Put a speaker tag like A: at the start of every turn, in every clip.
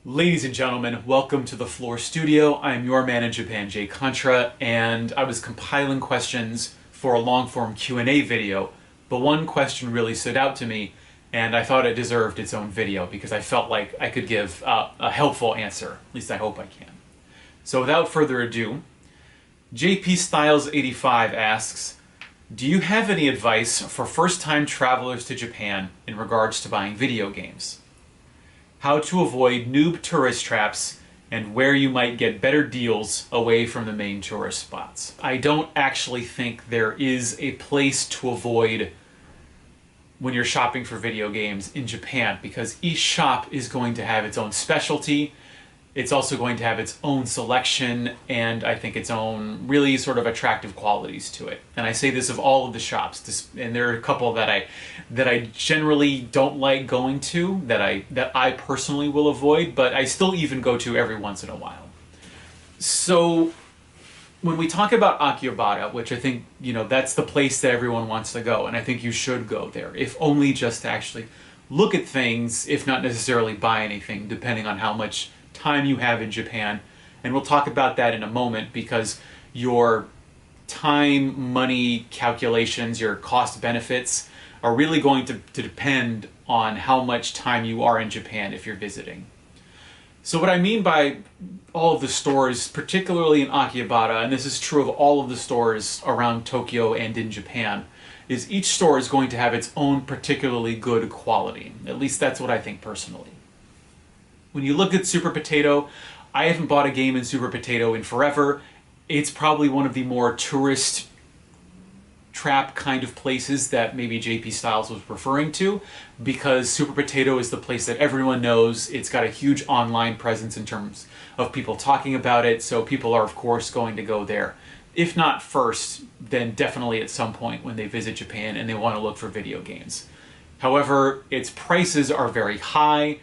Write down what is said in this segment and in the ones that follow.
A: Ladies and gentlemen, welcome to the Floor Studio. I'm your man in Japan, Jay Contra, and I was compiling questions for a long-form Q&A video, but one question really stood out to me, and I thought it deserved its own video because I felt like I could give a helpful answer. At least I hope I can. So without further ado, JP Styles 85 asks, do you have any advice for first-time travelers to Japan in regards to buying video games? How to avoid noob tourist traps, and where you might get better deals away from the main tourist spots. I don't actually think there is a place to avoid when you're shopping for video games in Japan, because each shop is going to have its own specialty. It's also going to have its own selection, and I think its own really sort of attractive qualities to it. And I say this of all of the shops, and there are a couple that I generally don't like going to, that I personally will avoid, but I still even go to every once in a while. So when we talk about Akihabara, which I think, that's the place that everyone wants to go, and I think you should go there, if only just to actually look at things, if not necessarily buy anything, depending on how much time you have in Japan. And we'll talk about that in a moment, because your time, money calculations, your cost benefits are really going to depend on how much time you are in Japan if you're visiting. So what I mean by all of the stores, particularly in Akihabara, and this is true of all of the stores around Tokyo and in Japan, is each store is going to have its own particularly good quality. At least that's what I think personally. When you look at Super Potato, I haven't bought a game in Super Potato in forever. It's probably one of the more tourist trap kind of places that maybe JP Styles was referring to, because Super Potato is the place that everyone knows. It's got a huge online presence in terms of people talking about it, so people are of course going to go there. If not first, then definitely at some point when they visit Japan and they want to look for video games. However, its prices are very high.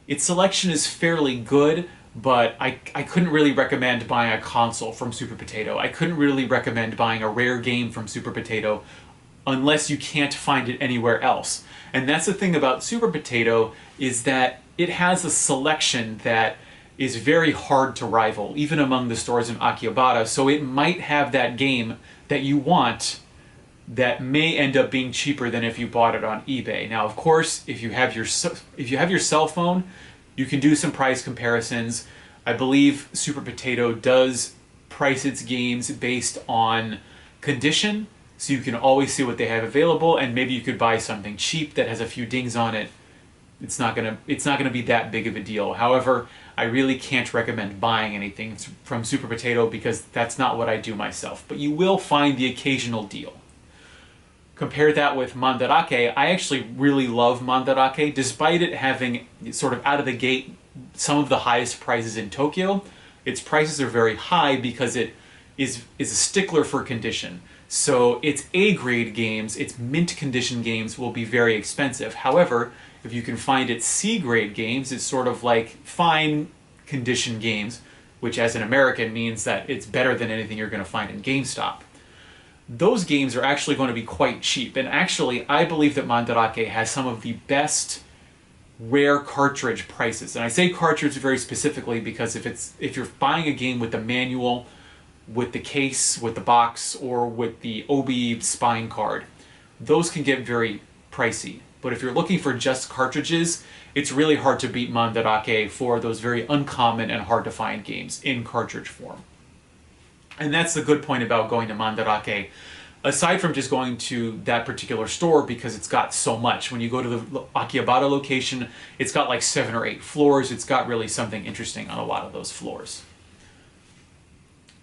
A: Its selection is fairly good, but I couldn't really recommend buying a console from Super Potato. I couldn't really recommend buying a rare game from Super Potato unless you can't find it anywhere else. And that's the thing about Super Potato, is that it has a selection that is very hard to rival, even among the stores in Akihabara, so it might have that game that you want that may end up being cheaper than if you bought it on eBay. Now, of course, if you have your cell phone, you can do some price comparisons. I believe Super Potato does price its games based on condition, so you can always see what they have available, and maybe you could buy something cheap that has a few dings on it. It's not gonna be that big of a deal. However, I really can't recommend buying anything from Super Potato because that's not what I do myself. But you will find the occasional deal. Compare that with Mandarake. I actually really love Mandarake, despite it having sort of out of the gate some of the highest prices in Tokyo. Its prices are very high because it is a stickler for condition. So its A-grade games, its mint condition games, will be very expensive. However, if you can find its C-grade games, it's sort of like fine condition games, which as an American means that it's better than anything you're going to find in GameStop. Those games are actually going to be quite cheap. And actually, I believe that Mandarake has some of the best rare cartridge prices. And I say cartridge very specifically because if you're buying a game with the manual, with the case, with the box, or with the Obi spine card, those can get very pricey. But if you're looking for just cartridges, it's really hard to beat Mandarake for those very uncommon and hard to find games in cartridge form. And that's the good point about going to Mandarake, aside from just going to that particular store because it's got so much. When you go to the Akihabara location, it's got like 7 or 8 floors. It's got really something interesting on a lot of those floors.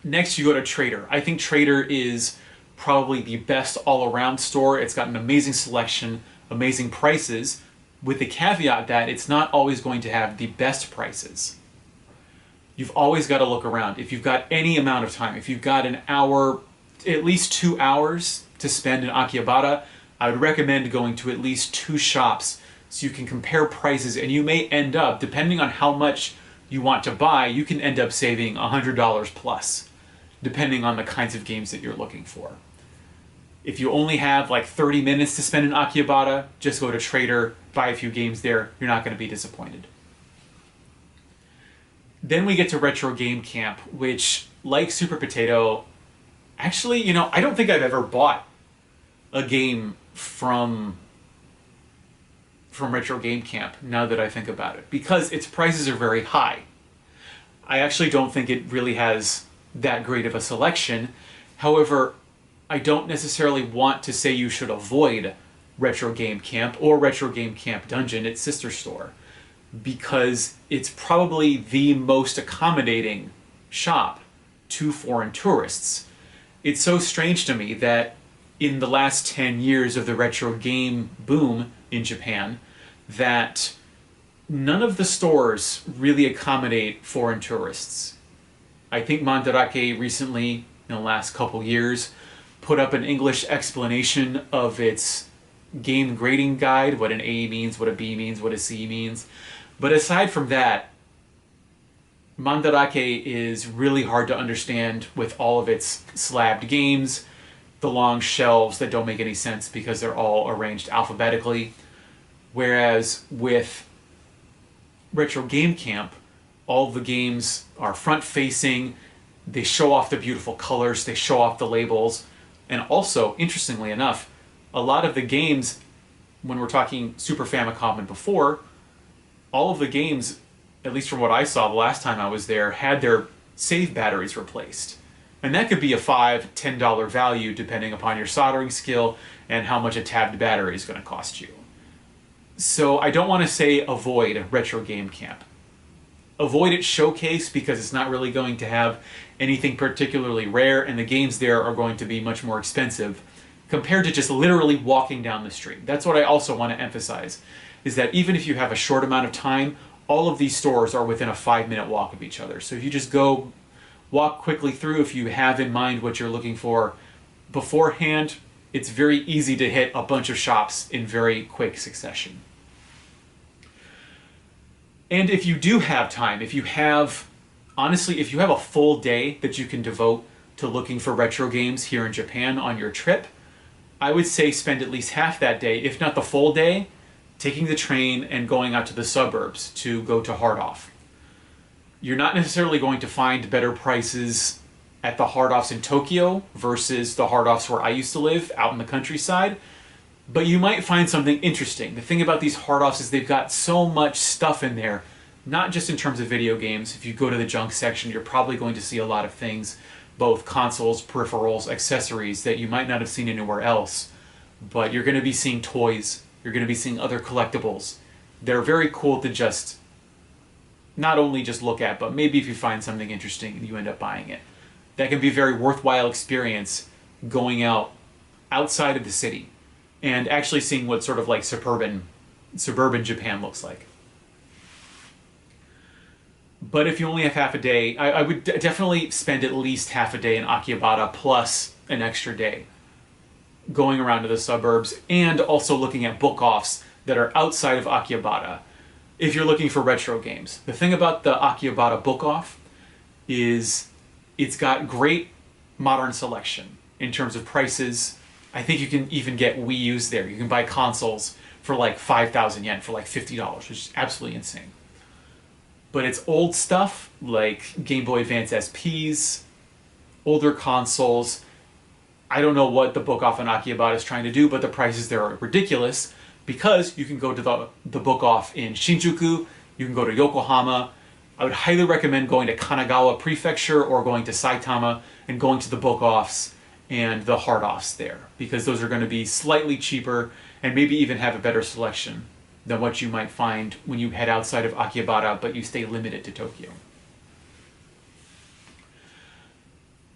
A: Next, you go to Trader. I think Trader is probably the best all-around store. It's got an amazing selection, amazing prices, with the caveat that it's not always going to have the best prices. You've always got to look around. If you've got any amount of time, if you've got an hour, at least 2 hours to spend in Akihabara, I would recommend going to at least 2 shops so you can compare prices, and you may end up, depending on how much you want to buy, you can end up saving $100 plus, depending on the kinds of games that you're looking for. If you only have like 30 minutes to spend in Akihabara, just go to Trader, buy a few games there. You're not going to be disappointed. Then we get to Retro Game Camp, which, like Super Potato, actually, I don't think I've ever bought a game from Retro Game Camp, now that I think about it, because its prices are very high. I actually don't think it really has that great of a selection. However, I don't necessarily want to say you should avoid Retro Game Camp or Retro Game Camp Dungeon, its sister store, because it's probably the most accommodating shop to foreign tourists. It's so strange to me that in the last 10 years of the retro game boom in Japan, that none of the stores really accommodate foreign tourists. I think Mandarake recently, in the last couple years, put up an English explanation of its game grading guide, what an A means, what a B means, what a C means. But aside from that, Mandarake is really hard to understand with all of its slabbed games, the long shelves that don't make any sense because they're all arranged alphabetically. Whereas with Retro Game Camp, all the games are front-facing, they show off the beautiful colors, they show off the labels, and also, interestingly enough, a lot of the games, when we're talking Super Famicom and before, all of the games, at least from what I saw the last time I was there, had their save batteries replaced. And that could be a $5, $10 value depending upon your soldering skill and how much a tabbed battery is going to cost you. So I don't want to say avoid Retro Game Camp. Avoid its showcase because it's not really going to have anything particularly rare, and the games there are going to be much more expensive compared to just literally walking down the street. That's what I also want to emphasize, is that even if you have a short amount of time, all of these stores are within a 5-minute walk of each other. So if you just go walk quickly through, if you have in mind what you're looking for beforehand, it's very easy to hit a bunch of shops in very quick succession. And if you do have time, honestly, if you have a full day that you can devote to looking for retro games here in Japan on your trip, I would say spend at least half that day, if not the full day, taking the train and going out to the suburbs to go to Hard-Off. You're not necessarily going to find better prices at the Hard-Offs in Tokyo versus the Hard-Offs where I used to live, out in the countryside, but you might find something interesting. The thing about these Hard-Offs is they've got so much stuff in there, not just in terms of video games. If you go to the junk section, you're probably going to see a lot of things, both consoles, peripherals, accessories that you might not have seen anywhere else. But you're going to be seeing toys, you're going to be seeing other collectibles. They're very cool to just, not only just look at, but maybe if you find something interesting and you end up buying it. That can be a very worthwhile experience going outside of the city and actually seeing what sort of like suburban Japan looks like. But if you only have half a day, I would definitely spend at least half a day in Akihabara plus an extra day going around to the suburbs and also looking at book-offs that are outside of Akihabara if you're looking for retro games. The thing about the Akihabara book-off is it's got great modern selection in terms of prices. I think you can even get Wii U's there. You can buy consoles for like 5,000 yen for like $50, which is absolutely insane. But it's old stuff like Game Boy Advance SPs, older consoles. I don't know what the book-off in Akihabara is trying to do, but the prices there are ridiculous because you can go to the book-off in Shinjuku, you can go to Yokohama. I would highly recommend going to Kanagawa Prefecture or going to Saitama and going to the book-offs and the hard-offs there, because those are going to be slightly cheaper and maybe even have a better selection than what you might find when you head outside of Akihabara, but you stay limited to Tokyo.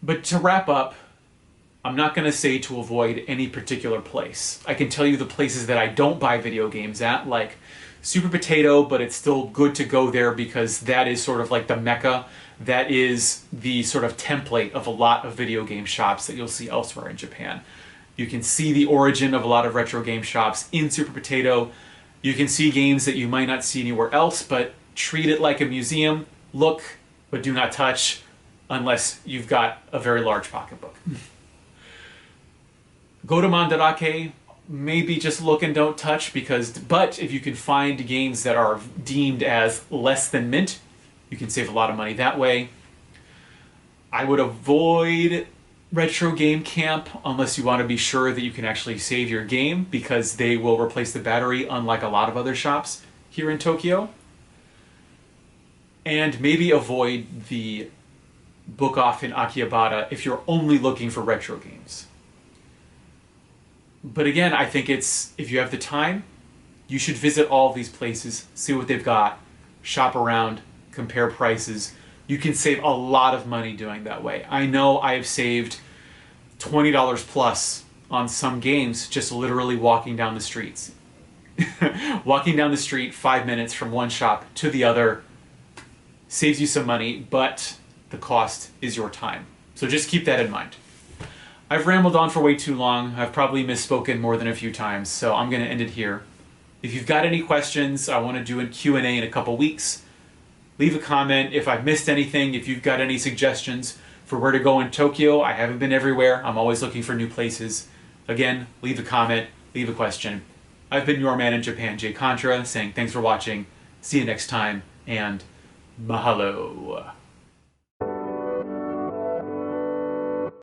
A: But to wrap up, I'm not going to say to avoid any particular place. I can tell you the places that I don't buy video games at, like Super Potato, but it's still good to go there because that is sort of like the mecca. That is the sort of template of a lot of video game shops that you'll see elsewhere in Japan. You can see the origin of a lot of retro game shops in Super Potato. You can see games that you might not see anywhere else, but treat it like a museum. Look, but do not touch unless you've got a very large pocketbook. Go to Mandarake, maybe just look and don't touch, but if you can find games that are deemed as less than mint, You can save a lot of money that way. I would avoid Retro Game Camp unless you want to be sure that you can actually save your game, because they will replace the battery unlike a lot of other shops here in Tokyo. And maybe avoid the Book Off in Akihabara if you're only looking for retro games. But again, I think if you have the time, you should visit all of these places, see what they've got, shop around, compare prices. You can save a lot of money doing that way. I know I have saved $20 plus on some games just literally walking down the streets. Walking down the street 5 minutes from one shop to the other saves you some money, but the cost is your time. So just keep that in mind. I've rambled on for way too long. I've probably misspoken more than a few times, so I'm going to end it here. If you've got any questions, I want to do a Q&A in a couple weeks. Leave a comment if I've missed anything, if you've got any suggestions for where to go in Tokyo. I haven't been everywhere. I'm always looking for new places. Again, leave a comment, leave a question. I've been your man in Japan, Jay Contra, saying thanks for watching, see you next time, and mahalo.